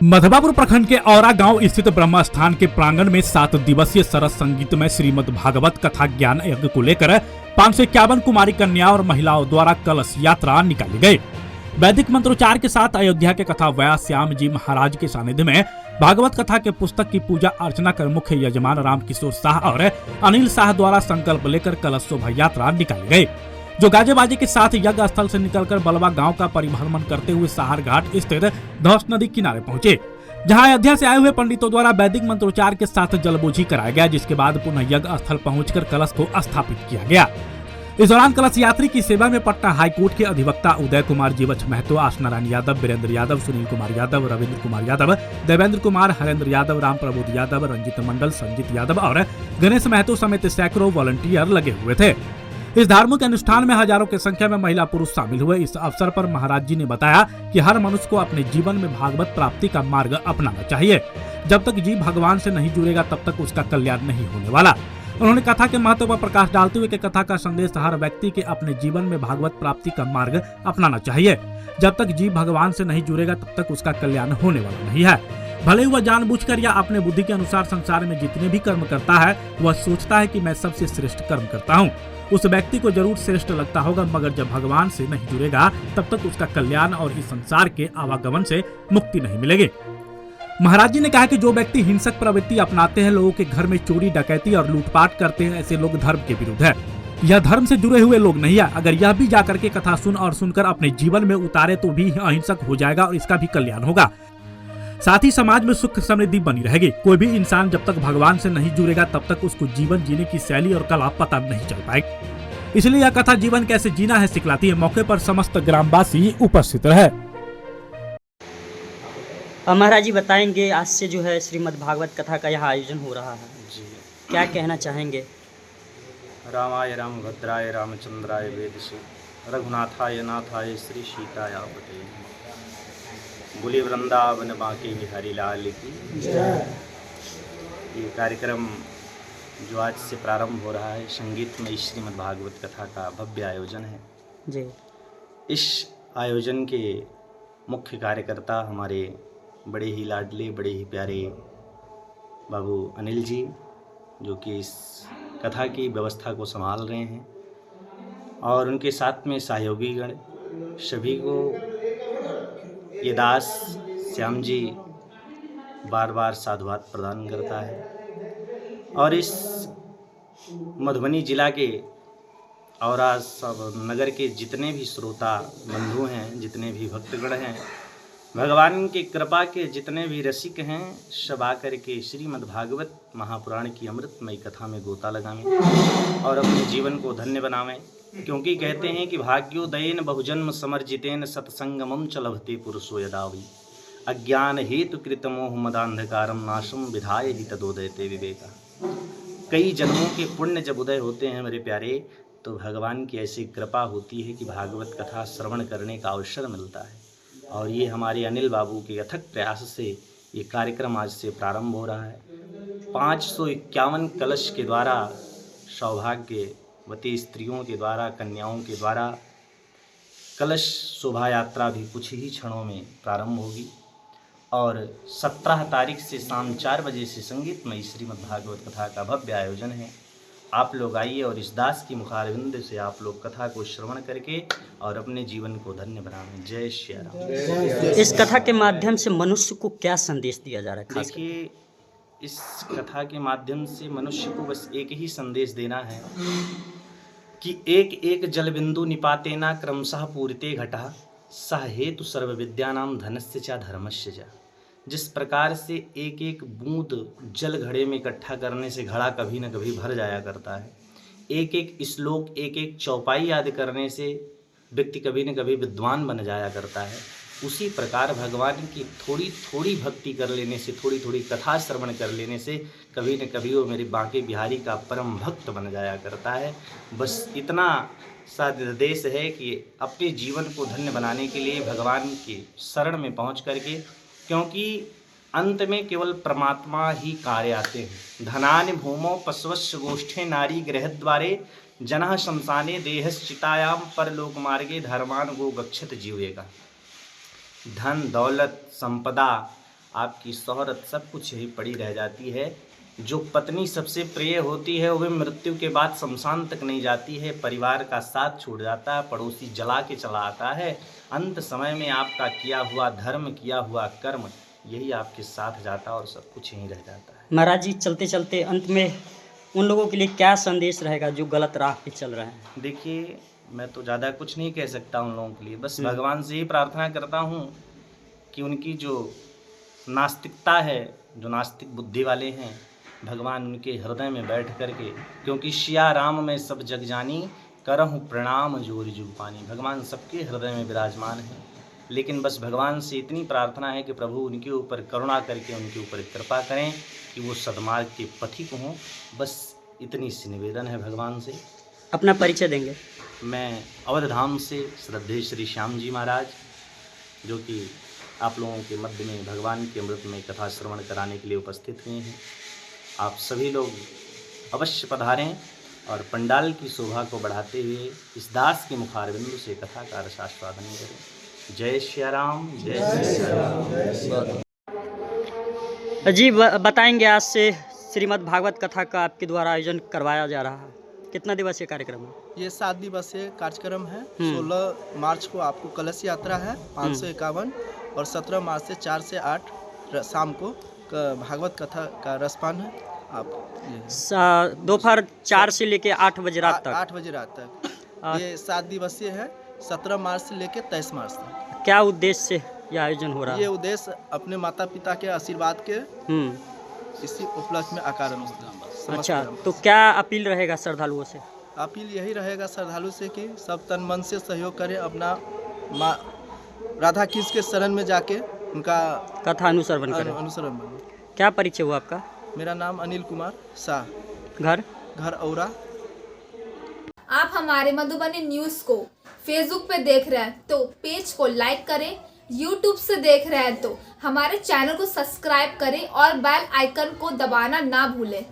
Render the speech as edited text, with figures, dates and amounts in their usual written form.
मधवापुर प्रखंड के औरा गांव स्थित ब्रह्म स्थान के प्रांगण में 7 दिवसीय सरस संगीत में श्रीमद् भागवत कथा ज्ञान यज्ञ को लेकर 551 कुमारी कन्या और महिलाओं द्वारा कलश यात्रा निकाली गई। वैदिक मंत्रोच्चार के साथ अयोध्या के कथा व्यास श्याम जी महाराज के सानिध्य में भागवत कथा के पुस्तक की पूजा अर्चना कर मुख्य यजमान रामकिशोर शाह और अनिल शाह द्वारा संकल्प लेकर कलश शोभा यात्रा निकाली गई, जो गाजे बाजे के साथ यज्ञ स्थल से निकलकर बलवा गांव का परिभ्रमण करते हुए सहार घाट स्थित धौस नदी किनारे पहुंचे, जहां अयोध्या से आए हुए पंडितों द्वारा वैदिक मंत्रोच्चार के साथ जलबोझी कराया गया, जिसके बाद पुनः यज्ञ स्थल पहुंचकर कलश को स्थापित किया गया। इस दौरान कलश यात्री की सेवा में पटना हाईकोर्ट के अधिवक्ता उदय कुमार, जीवछ महतो, आश नारायण यादव, वीरेंद्र यादव, सुनील कुमार यादव, रविंद्र कुमार यादव, देवेंद्र कुमार, हरेंद्र यादव, राम प्रबोध यादव, रंजित मंडल, संजीत यादव और गणेश महतो समेत सैकड़ों वॉलंटियर लगे हुए थे। इस धार्मिक अनुष्ठान में हजारों की संख्या में महिला पुरुष शामिल हुए। इस अवसर पर महाराज जी ने बताया कि हर मनुष्य को अपने जीवन में भागवत प्राप्ति का मार्ग अपनाना चाहिए। जब तक जीव भगवान से नहीं जुड़ेगा तब तक उसका कल्याण नहीं होने वाला। उन्होंने कथा के महत्व पर प्रकाश डालते हुए कि कथा का संदेश हर व्यक्ति के अपने जीवन में भागवत प्राप्ति का मार्ग अपनाना चाहिए। जब तक जीव भगवान से नहीं जुड़ेगा तब तक उसका कल्याण होने वाला नहीं है। भले ही वह जानबूझकर या अपने बुद्धि के अनुसार संसार में जितने भी कर्म करता है, वह सोचता है कि मैं सबसे श्रेष्ठ कर्म करता हूँ। उस व्यक्ति को जरूर श्रेष्ठ लगता होगा, मगर जब भगवान से नहीं जुड़ेगा तब तक उसका कल्याण और इस संसार के आवागमन से मुक्ति नहीं मिलेगी। महाराज जी ने कहा कि जो व्यक्ति हिंसक प्रवृत्ति अपनाते हैं, लोगों के घर में चोरी डकैती और लूटपाट करते हैं, ऐसे लोग धर्म के विरुद्ध है। यह धर्म से जुड़े हुए लोग नहीं है। अगर यह भी जाकर के कथा सुन और सुनकर अपने जीवन में उतारे तो भी अहिंसक हो जाएगा और इसका भी कल्याण होगा। साथ ही समाज में सुख समृद्धि बनी रहेगी। कोई भी इंसान जब तक भगवान से नहीं जुड़ेगा तब तक उसको जीवन जीने की शैली और कला पता नहीं चल पाएगी। इसलिए यह कथा जीवन कैसे जीना है सिखलाती है। मौके पर समस्त ग्रामवासी उपस्थित रहे। महाराज जी बताएंगे, आज से जो है श्रीमद् भागवत कथा का यहाँ आयोजन हो रहा है जी, क्या कहना चाहेंगे? रामाय रामभद्राय रामचंद्राय वेदसु रघुनाथाय नाथाय श्री सीताय पते बोले वृंदावन बांके बिहारी लाल की जय। ये कार्यक्रम जो आज से प्रारंभ हो रहा है, संगीत में श्रीमद् भागवत कथा का भव्य आयोजन है जी। इस आयोजन के मुख्य कार्यकर्ता हमारे बड़े ही लाडले, बड़े ही प्यारे बाबू अनिल जी, जो कि इस कथा की व्यवस्था को संभाल रहे हैं, और उनके साथ में सहयोगी गण सभी को ये दास श्याम जी बार बार साधुवाद प्रदान करता है। और इस मधुबनी जिला के और नगर के जितने भी श्रोता बंधु हैं, जितने भी भक्तगण हैं, भगवान की कृपा के जितने भी रसिक हैं, सब आकर के श्रीमद् भागवत महापुराण की अमृतमयी कथा में गोता लगावें और अपने जीवन को धन्य बनावें। क्योंकि कहते हैं कि भाग्योदयेन बहुजन्म समर्जितेन सत्संगमं च लभते पुरुषो यदावि अज्ञान हेतु कृत मोह मदांधकारम नाशम विधाय ही तदोदयते विवेका। कई जन्मों के पुण्य जब उदय होते हैं मेरे प्यारे, तो भगवान की ऐसी कृपा होती है कि भागवत कथा श्रवण करने का अवसर मिलता है। और ये हमारे अनिल बाबू के अथक प्रयास से ये कार्यक्रम आज से प्रारंभ हो रहा है। 551 कलश के द्वारा, सौभाग्यवती स्त्रियों के द्वारा, कन्याओं के द्वारा कलश शोभा यात्रा भी कुछ ही क्षणों में प्रारंभ होगी। और 17 तारीख से शाम 4 बजे से संगीतमय श्रीमद् भागवत कथा का भव्य आयोजन है। आप लोग आइए और इस दास की मुखारविंद से आप लोग कथा को श्रवण करके और अपने जीवन को धन्य बनाएं। जय श्री राम। इस कथा के माध्यम से मनुष्य को क्या संदेश दिया जा रहा है? देखिए, इस कथा के माध्यम से मनुष्य को बस एक ही संदेश देना है कि एक एक जल बिंदु निपातेना क्रमशः पूरिते घटः सह हेतु सर्व विद्यानाम धनस्य च धर्मस्य च। जिस प्रकार से एक एक बूंद जल घड़े में इकट्ठा करने से घड़ा कभी न कभी भर जाया करता है, एक एक श्लोक, एक एक चौपाई याद करने से व्यक्ति कभी न कभी विद्वान बन जाया करता है, उसी प्रकार भगवान की थोड़ी थोड़ी भक्ति कर लेने से, थोड़ी थोड़ी कथा श्रवण कर लेने से कभी न कभी वो मेरे बांके बिहारी का परम भक्त बन जाया करता है। बस इतना सा निर्देश है कि अपने जीवन को धन्य बनाने के लिए भगवान के शरण में पहुँच करके, क्योंकि अंत में केवल परमात्मा ही कार्य आते हैं। धनानि भूमौ पशवस्य गोष्ठे नारी गृहद्वारे जनः शमशाने देहश्चितायाम परलोक मार्गे धर्मान गो गच्छत जीवेगा। धन दौलत संपदा आपकी शोहरत सब कुछ यही पड़ी रह जाती है। जो पत्नी सबसे प्रिय होती है वह मृत्यु के बाद शमशान तक नहीं जाती है, परिवार का साथ छूट जाता है, पड़ोसी जला के चला आता है। अंत समय में आपका किया हुआ धर्म, किया हुआ कर्म यही आपके साथ जाता है और सब कुछ यहीं रह जाता है। महाराज जी, चलते चलते अंत में उन लोगों के लिए क्या संदेश रहेगा जो गलत राह पे चल रहे हैं? देखिए, मैं तो ज़्यादा कुछ नहीं कह सकता उन लोगों के लिए, बस भगवान से ही प्रार्थना करता हूँ कि उनकी जो नास्तिकता है, जो नास्तिक बुद्धि वाले हैं, भगवान उनके हृदय में बैठ करके, क्योंकि सिया राम में सब जग जानी, करहूँ प्रणाम जोर जुग पानी। भगवान सबके हृदय में विराजमान है, लेकिन बस भगवान से इतनी प्रार्थना है कि प्रभु उनके ऊपर करुणा करके उनके ऊपर कृपा करें कि वो सद्मार्ग के पथिक हों। बस इतनी सी निवेदन है भगवान से। अपना परिचय देंगे? मैं अवध धाम से श्रद्धेय श्री श्याम जी महाराज, जो कि आप लोगों के मध्य में भगवान के अमृत में कथा श्रवण कराने के लिए उपस्थित हुए हैं। आप सभी लोग अवश्य पधारें और पंडाल की शोभा को बढ़ाते हुए इस दास के मुखारबिंदु से कथा का रसास्वादन करें। जय श्री राम, जय श्री राम। जी, बताएंगे आज से श्रीमद् भागवत कथा का आपके द्वारा आयोजन करवाया जा रहा है, कितना दिवसीय कार्यक्रम है? ये 7 दिवसीय कार्यक्रम है। 16 मार्च को आपको कलश यात्रा है 551, और 17 मार्च से 4 से 8 शाम को भागवत कथा का रसपान है। आप दोपहर 4 से लेके 8 बजे रात तक? 8 बजे रात तक। ये 7 दिवसीय है, 17 मार्च से लेके 23 मार्च तक। क्या उद्देश्य से यह आयोजन हो रहा है? ये उद्देश्य अपने माता पिता के आशीर्वाद के इसी उपलक्ष्य में आकार में। अच्छा, तो क्या अपील रहेगा श्रद्धालुओं से? अपील यही रहेगा श्रद्धालु से कि सब तन मन से सहयोग करें, अपना माँ राधा कृष्ण के शरण में जाके उनका कथा अनुसरण करें। अनुसरण करें। क्या परिचय हुआ आपका? मेरा नाम अनिल कुमार शाह। घर औरा। आप हमारे मधुबनी न्यूज़ को फेसबुक पे देख रहे हैं तो पेज को लाइक करें, यूट्यूब से देख रहे हैं तो हमारे चैनल को सब्सक्राइब करें और बेल आइकन को दबाना ना भूलें।